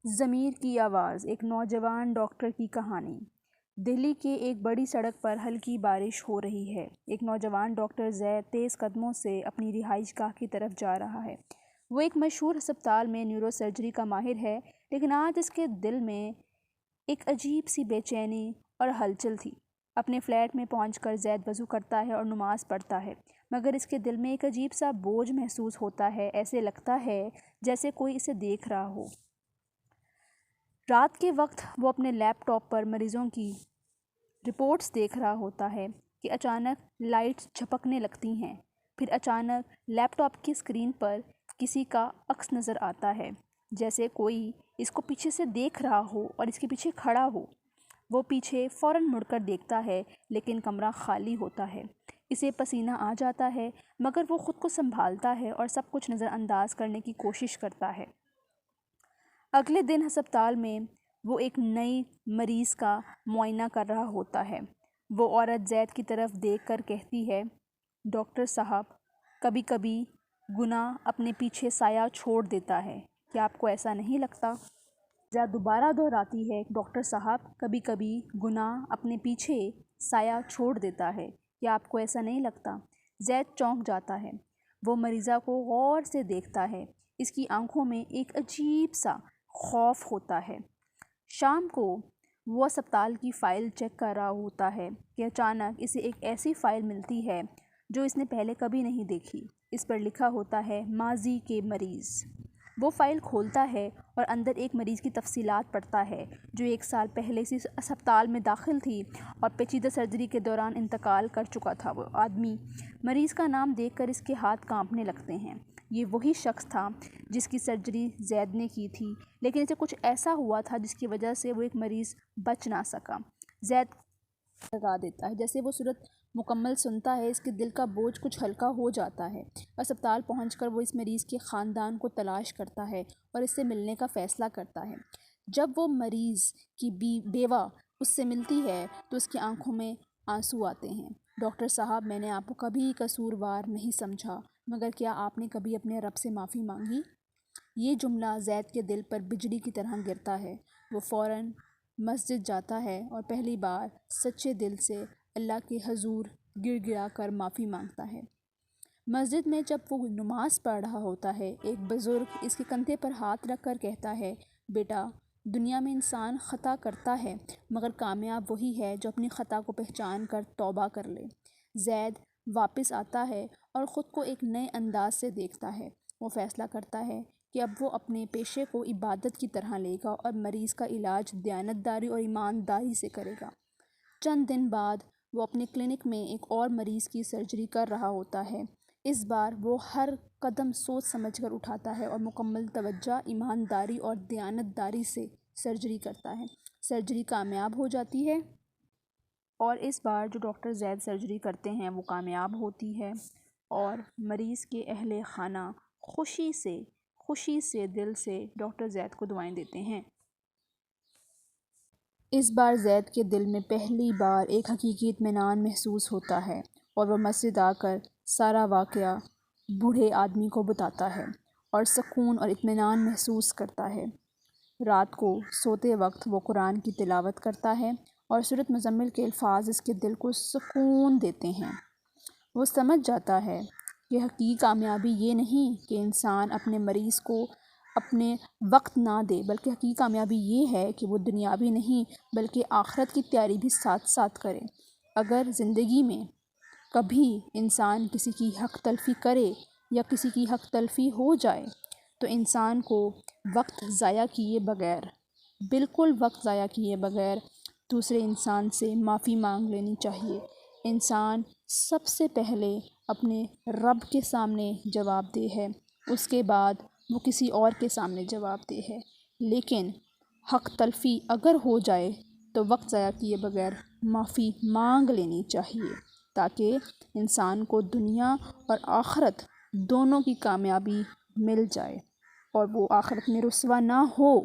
ضمیر کی آواز، ایک نوجوان ڈاکٹر کی کہانی۔ دہلی کے ایک بڑی سڑک پر ہلکی بارش ہو رہی ہے۔ ایک نوجوان ڈاکٹر زید تیز قدموں سے اپنی رہائش گاہ کی طرف جا رہا ہے۔ وہ ایک مشہور ہسپتال میں نیورو سرجری کا ماہر ہے، لیکن آج اس کے دل میں ایک عجیب سی بے چینی اور ہلچل تھی۔ اپنے فلیٹ میں پہنچ کر زید وضو کرتا ہے اور نماز پڑھتا ہے، مگر اس کے دل میں ایک عجیب سا بوجھ محسوس ہوتا ہے۔ ایسے لگتا ہے جیسے کوئی اسے دیکھ رہا ہو۔ رات کے وقت وہ اپنے لیپ ٹاپ پر مریضوں کی رپورٹس دیکھ رہا ہوتا ہے کہ اچانک لائٹس جھپکنے لگتی ہیں۔ پھر اچانک لیپ ٹاپ کی اسکرین پر کسی کا عکس نظر آتا ہے، جیسے کوئی اس کو پیچھے سے دیکھ رہا ہو اور اس کے پیچھے کھڑا ہو۔ وہ پیچھے فوراً مڑ کر دیکھتا ہے، لیکن کمرہ خالی ہوتا ہے۔ اسے پسینہ آ جاتا ہے، مگر وہ خود کو سنبھالتا ہے اور سب کچھ نظر انداز کرنے کی کوشش کرتا ہے۔ اگلے دن ہسپتال میں وہ ایک نئی مریض کا معائنہ کر رہا ہوتا ہے۔ وہ عورت زید کی طرف دیکھ کر کہتی ہے، ڈاکٹر صاحب، کبھی کبھی گناہ اپنے پیچھے سایہ چھوڑ دیتا ہے، کیا آپ کو ایسا نہیں لگتا؟ زید دوبارہ دہراتی ہے، ڈاکٹر صاحب، کبھی کبھی گناہ اپنے پیچھے سایہ چھوڑ دیتا ہے، کیا آپ کو ایسا نہیں لگتا؟ زید چونک جاتا ہے۔ وہ مریضہ کو غور سے دیکھتا ہے۔ اس کی آنکھوں میں ایک عجیب سا خوف ہوتا ہے۔ شام کو وہ ہسپتال کی فائل چیک کر رہا ہوتا ہے کہ اچانک اسے ایک ایسی فائل ملتی ہے جو اس نے پہلے کبھی نہیں دیکھی۔ اس پر لکھا ہوتا ہے، ماضی کے مریض۔ وہ فائل کھولتا ہے اور اندر ایک مریض کی تفصیلات پڑھتا ہے جو 1 سال پہلے اس ہسپتال میں داخل تھی اور پیچیدہ سرجری کے دوران انتقال کر چکا تھا۔ وہ آدمی مریض کا نام دیکھ کر اس کے ہاتھ کانپنے لگتے ہیں۔ یہ وہی شخص تھا جس کی سرجری زید نے کی تھی، لیکن اسے کچھ ایسا ہوا تھا جس کی وجہ سے وہ ایک مریض بچ نہ سکا۔ زید لگا دیتا ہے۔ جیسے وہ صورت مکمل سنتا ہے، اس کے دل کا بوجھ کچھ ہلکا ہو جاتا ہے۔ ہسپتال پہنچ کر وہ اس مریض کے خاندان کو تلاش کرتا ہے اور اس سے ملنے کا فیصلہ کرتا ہے۔ جب وہ مریض کی بیوہ اس سے ملتی ہے تو اس کی آنکھوں میں آنسو آتے ہیں۔ ڈاکٹر صاحب، میں نے آپ کو کبھی قصوروار نہیں سمجھا، مگر کیا آپ نے کبھی اپنے رب سے معافی مانگی؟ یہ جملہ زید کے دل پر بجلی کی طرح گرتا ہے۔ وہ فوراً مسجد جاتا ہے اور پہلی بار سچے دل سے اللہ کے حضور گڑ گڑا کر معافی مانگتا ہے۔ مسجد میں جب وہ نماز پڑھ رہا ہوتا ہے، ایک بزرگ اس کے کندھے پر ہاتھ رکھ کر کہتا ہے، بیٹا، دنیا میں انسان خطا کرتا ہے، مگر کامیاب وہی ہے جو اپنی خطا کو پہچان کر توبہ کر لے۔ زید واپس آتا ہے اور خود کو ایک نئے انداز سے دیکھتا ہے۔ وہ فیصلہ کرتا ہے کہ اب وہ اپنے پیشے کو عبادت کی طرح لے گا اور مریض کا علاج دیانتداری اور ایمانداری سے کرے گا۔ چند دن بعد وہ اپنے کلینک میں ایک اور مریض کی سرجری کر رہا ہوتا ہے۔ اس بار وہ ہر قدم سوچ سمجھ کر اٹھاتا ہے اور مکمل توجہ، ایمانداری اور دیانتداری سے سرجری کرتا ہے۔ سرجری کامیاب ہو جاتی ہے اور اس بار جو ڈاکٹر زید سرجری کرتے ہیں وہ کامیاب ہوتی ہے اور مریض کے اہل خانہ خوشی سے دل سے ڈاکٹر زید کو دعائیں دیتے ہیں۔ اس بار زید کے دل میں پہلی بار ایک حقیقی اطمینان محسوس ہوتا ہے اور وہ مسجد آ کر سارا واقعہ بوڑھے آدمی کو بتاتا ہے اور سکون اور اطمینان محسوس کرتا ہے۔ رات کو سوتے وقت وہ قرآن کی تلاوت کرتا ہے اور سورۃ مزمل کے الفاظ اس کے دل کو سکون دیتے ہیں۔ وہ سمجھ جاتا ہے کہ حقیقی کامیابی یہ نہیں کہ انسان اپنے مریض کو اپنے وقت نہ دے، بلکہ حقیقی کامیابی یہ ہے کہ وہ دنیاوی نہیں بلکہ آخرت کی تیاری بھی ساتھ ساتھ کرے۔ اگر زندگی میں کبھی انسان کسی کی حق تلفی کرے یا کسی کی حق تلفی ہو جائے تو انسان کو بالکل وقت ضائع کیے بغیر دوسرے انسان سے معافی مانگ لینی چاہیے۔ انسان سب سے پہلے اپنے رب کے سامنے جواب دہ ہے، اس کے بعد وہ کسی اور کے سامنے جواب دہ ہے، لیکن حق تلفی اگر ہو جائے تو وقت ضائع کیے بغیر معافی مانگ لینی چاہیے تاکہ انسان کو دنیا اور آخرت دونوں کی کامیابی مل جائے اور وہ آخرت میں رسوا نہ ہو۔